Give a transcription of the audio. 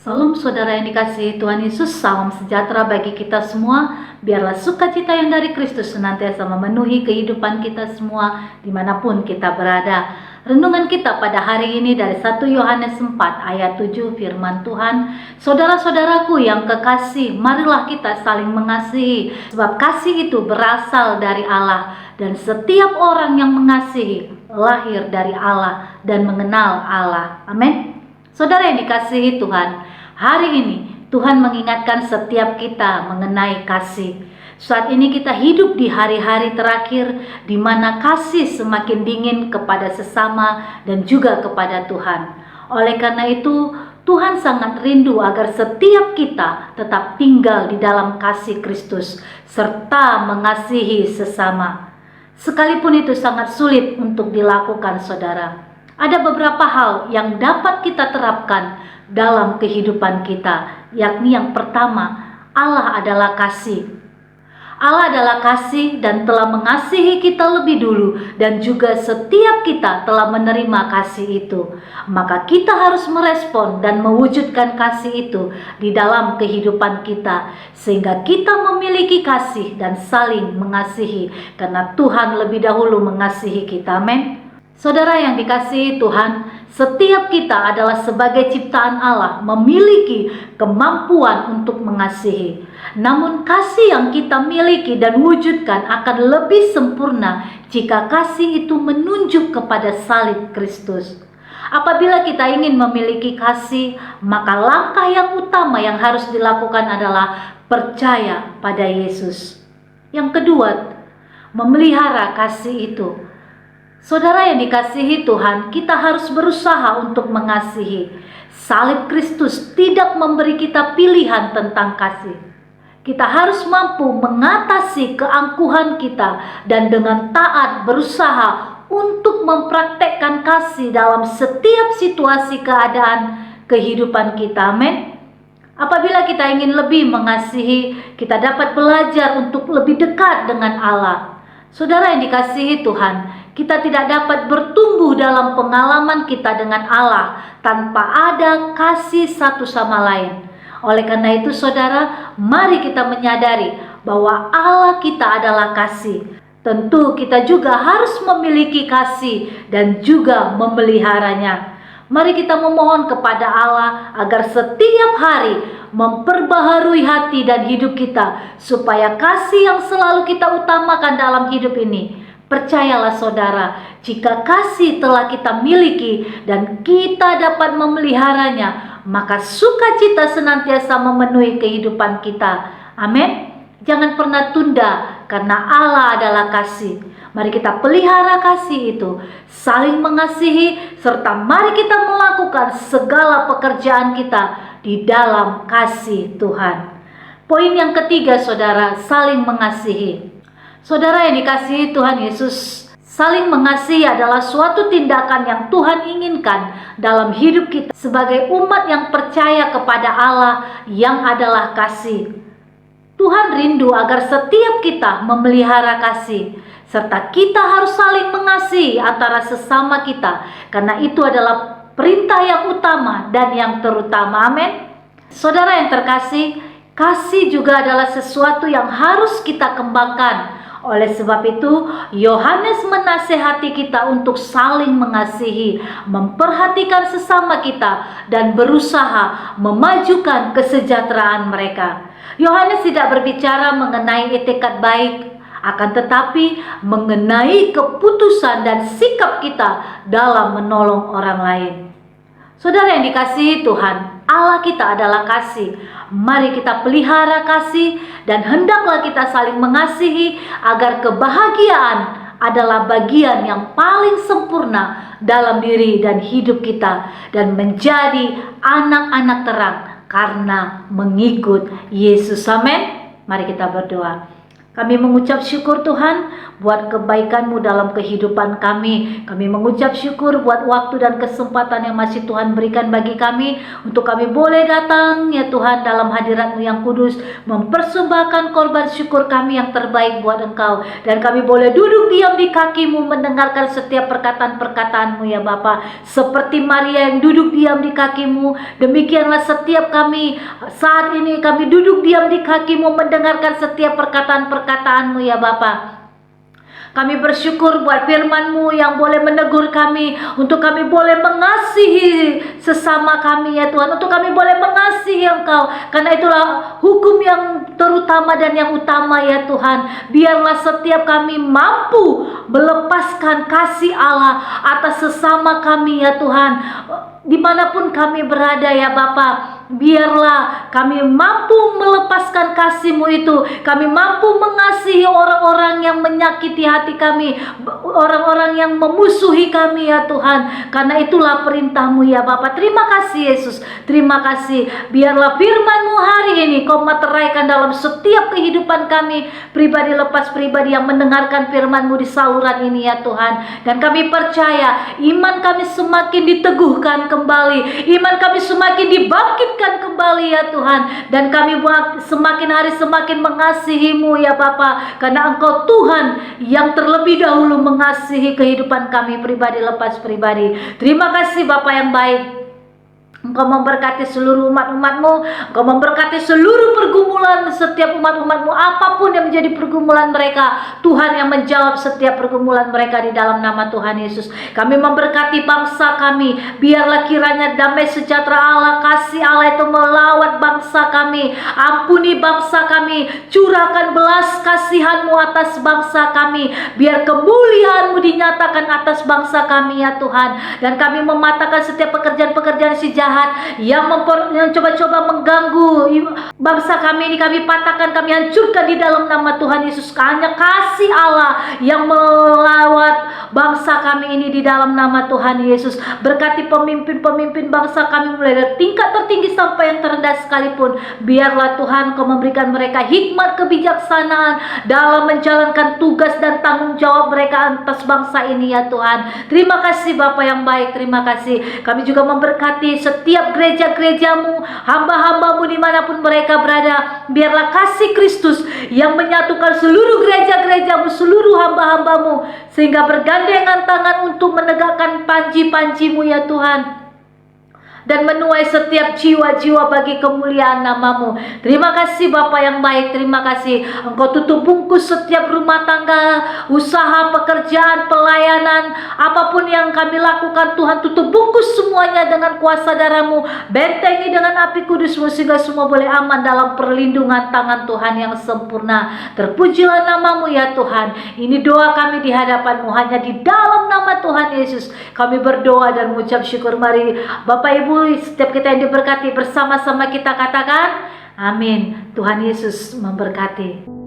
Salam saudara yang dikasihi Tuhan Yesus, salam sejahtera bagi kita semua. Biarlah sukacita yang dari Kristus senantiasa memenuhi kehidupan kita semua dimanapun kita berada. Renungan kita pada hari ini dari 1 Yohanes 4 ayat 7 firman Tuhan. Saudara-saudaraku yang kekasih, marilah kita saling mengasihi, sebab kasih itu berasal dari Allah. Dan setiap orang yang mengasihi lahir dari Allah dan mengenal Allah. Amin. Saudara yang dikasihi Tuhan, hari ini Tuhan mengingatkan setiap kita mengenai kasih. Saat ini kita hidup di hari-hari terakhir di mana kasih semakin dingin kepada sesama dan juga kepada Tuhan. Oleh karena itu, Tuhan sangat rindu agar setiap kita tetap tinggal di dalam kasih Kristus serta mengasihi sesama. Sekalipun itu sangat sulit untuk dilakukan, saudara. Ada beberapa hal yang dapat kita terapkan dalam kehidupan kita, yakni yang pertama, Allah adalah kasih. Allah adalah kasih dan telah mengasihi kita lebih dulu, dan juga setiap kita telah menerima kasih itu. Maka kita harus merespon dan mewujudkan kasih itu di dalam kehidupan kita, sehingga kita memiliki kasih dan saling mengasihi, karena Tuhan lebih dahulu mengasihi kita. Amin. Saudara yang dikasihi Tuhan, setiap kita adalah sebagai ciptaan Allah memiliki kemampuan untuk mengasihi. Namun kasih yang kita miliki dan wujudkan akan lebih sempurna jika kasih itu menunjuk kepada salib Kristus. Apabila kita ingin memiliki kasih, maka langkah yang utama yang harus dilakukan adalah percaya pada Yesus. Yang kedua, memelihara kasih itu. Saudara yang dikasihi Tuhan, kita harus berusaha untuk mengasihi. Salib Kristus tidak memberi kita pilihan tentang kasih. Kita harus mampu mengatasi keangkuhan kita dan dengan taat berusaha untuk mempraktekkan kasih dalam setiap situasi keadaan kehidupan kita. Amin. Apabila kita ingin lebih mengasihi, kita dapat belajar untuk lebih dekat dengan Allah. Saudara yang dikasihi Tuhan, kita tidak dapat bertumbuh dalam pengalaman kita dengan Allah tanpa ada kasih satu sama lain. Oleh karena itu, saudara, mari kita menyadari bahwa Allah kita adalah kasih. Tentu kita juga harus memiliki kasih dan juga memeliharanya. Mari kita memohon kepada Allah agar setiap hari memperbaharui hati dan hidup kita, supaya kasih yang selalu kita utamakan dalam hidup ini. Percayalah saudara, jika kasih telah kita miliki dan kita dapat memeliharanya, maka sukacita senantiasa memenuhi kehidupan kita. Amin. Jangan pernah tunda, karena Allah adalah kasih. Mari kita pelihara kasih itu, saling mengasihi, serta mari kita melakukan segala pekerjaan kita di dalam kasih Tuhan. Poin yang ketiga, saudara, saling mengasihi. Saudara yang dikasihi Tuhan Yesus, saling mengasihi adalah suatu tindakan yang Tuhan inginkan dalam hidup kita sebagai umat yang percaya kepada Allah yang adalah kasih. Tuhan rindu agar setiap kita memelihara kasih, serta kita harus saling mengasihi antara sesama kita, karena itu adalah perintah yang utama dan yang terutama. Amin. Saudara yang terkasih, kasih juga adalah sesuatu yang harus kita kembangkan. Oleh sebab itu, Yohanes menasehati kita untuk saling mengasihi, memperhatikan sesama kita, dan berusaha memajukan kesejahteraan mereka. Yohanes tidak berbicara mengenai etikat baik, akan tetapi mengenai keputusan dan sikap kita dalam menolong orang lain. Saudara yang dikasihi Tuhan, Allah kita adalah kasih. Mari kita pelihara kasih dan hendaklah kita saling mengasihi agar kebahagiaan adalah bagian yang paling sempurna dalam diri dan hidup kita dan menjadi anak-anak terang karena mengikut Yesus. Amin. Mari kita berdoa. Kami mengucap syukur Tuhan buat kebaikan-Mu dalam kehidupan kami. Kami mengucap syukur buat waktu dan kesempatan yang masih Tuhan berikan bagi kami untuk kami boleh datang ya Tuhan dalam hadirat-Mu yang kudus, mempersembahkan korban syukur kami yang terbaik buat Engkau, dan kami boleh duduk diam di kaki-Mu mendengarkan setiap perkataan-perkataan-Mu ya Bapa. Seperti Maria yang duduk diam di kaki-Mu, demikianlah setiap kami saat ini kami duduk diam di kaki-Mu mendengarkan setiap perkataan-perkataan-Mu ya Bapa. Kami bersyukur buat firman-Mu yang boleh menegur kami, untuk kami boleh mengasihi sesama kami ya Tuhan, untuk kami boleh mengasihi Engkau, karena itulah hukum yang terutama dan yang utama ya Tuhan. Biarlah setiap kami mampu melepaskan kasih Allah atas sesama kami ya Tuhan, dimanapun kami berada ya Bapa. Biarlah kami mampu melepaskan kasih-Mu itu. Kami mampu mengasihi orang-orang yang menyakiti hati kami, orang-orang yang memusuhi kami ya Tuhan. Karena itulah perintah-Mu ya Bapa. Terima kasih Yesus, terima kasih. Biarlah firman-Mu hari ini Kau materaikan dalam setiap kehidupan kami, pribadi lepas pribadi yang mendengarkan firman-Mu di saluran ini ya Tuhan. Dan kami percaya iman kami semakin diteguhkan kembali, iman kami semakin dibangkitkan kembali ya Tuhan, dan kami semakin hari semakin mengasihi-Mu ya Bapa, karena Engkau Tuhan yang terlebih dahulu mengasihi kehidupan kami pribadi lepas pribadi. Terima kasih Bapa yang baik. Engkau memberkati seluruh umat-umat-Mu, Engkau memberkati seluruh pergumulan setiap umat-umat-Mu, apapun yang menjadi pergumulan mereka, Tuhan yang menjawab setiap pergumulan mereka di dalam nama Tuhan Yesus. Kami memberkati bangsa kami, biarlah kiranya damai sejahtera Allah, kasih Allah itu melawat bangsa kami. Ampuni bangsa kami, curahkan belas kasihan-Mu atas bangsa kami, biar kemuliaan-Mu dinyatakan atas bangsa kami ya Tuhan. Dan kami mematahkan setiap pekerjaan-pekerjaan si jahat yang coba-coba mengganggu bangsa kami ini. Kami patahkan, kami hancurkan di dalam nama Tuhan Yesus. Hanya kasih Allah yang melawat bangsa kami ini di dalam nama Tuhan Yesus. Berkati pemimpin-pemimpin bangsa kami mulai dari tingkat tertinggi sampai yang terendah sekalipun. Biarlah Tuhan Kau memberikan mereka hikmat kebijaksanaan dalam menjalankan tugas dan tanggung jawab mereka atas bangsa ini ya Tuhan. Terima kasih Bapa yang baik, terima kasih. Kami juga memberkati setiap gereja-gereja-Mu, hamba-hamba-Mu dimanapun mereka berada. Biarlah kasih Kristus yang menyatukan seluruh gereja-gereja-Mu, seluruh hamba-hamba-Mu, sehingga bergandengan tangan untuk menegakkan panji-panji-Mu ya Tuhan, dan menuai setiap jiwa-jiwa bagi kemuliaan nama-Mu. Terima kasih Bapa yang baik, terima kasih. Engkau tutup bungkus setiap rumah tangga, usaha, pekerjaan, pelayanan, apapun yang kami lakukan Tuhan, tutup bungkus semuanya dengan kuasa darah-Mu. Bentengi dengan api kudus-Mu sehingga semua boleh aman dalam perlindungan tangan Tuhan yang sempurna. Terpujilah nama-Mu ya Tuhan. Ini doa kami di hadapan-Mu, hanya di dalam nama Tuhan Yesus kami berdoa dan mengucap syukur. Mari Bapak Ibu, setiap kita yang diberkati, bersama-sama kita katakan amin. Tuhan Yesus memberkati.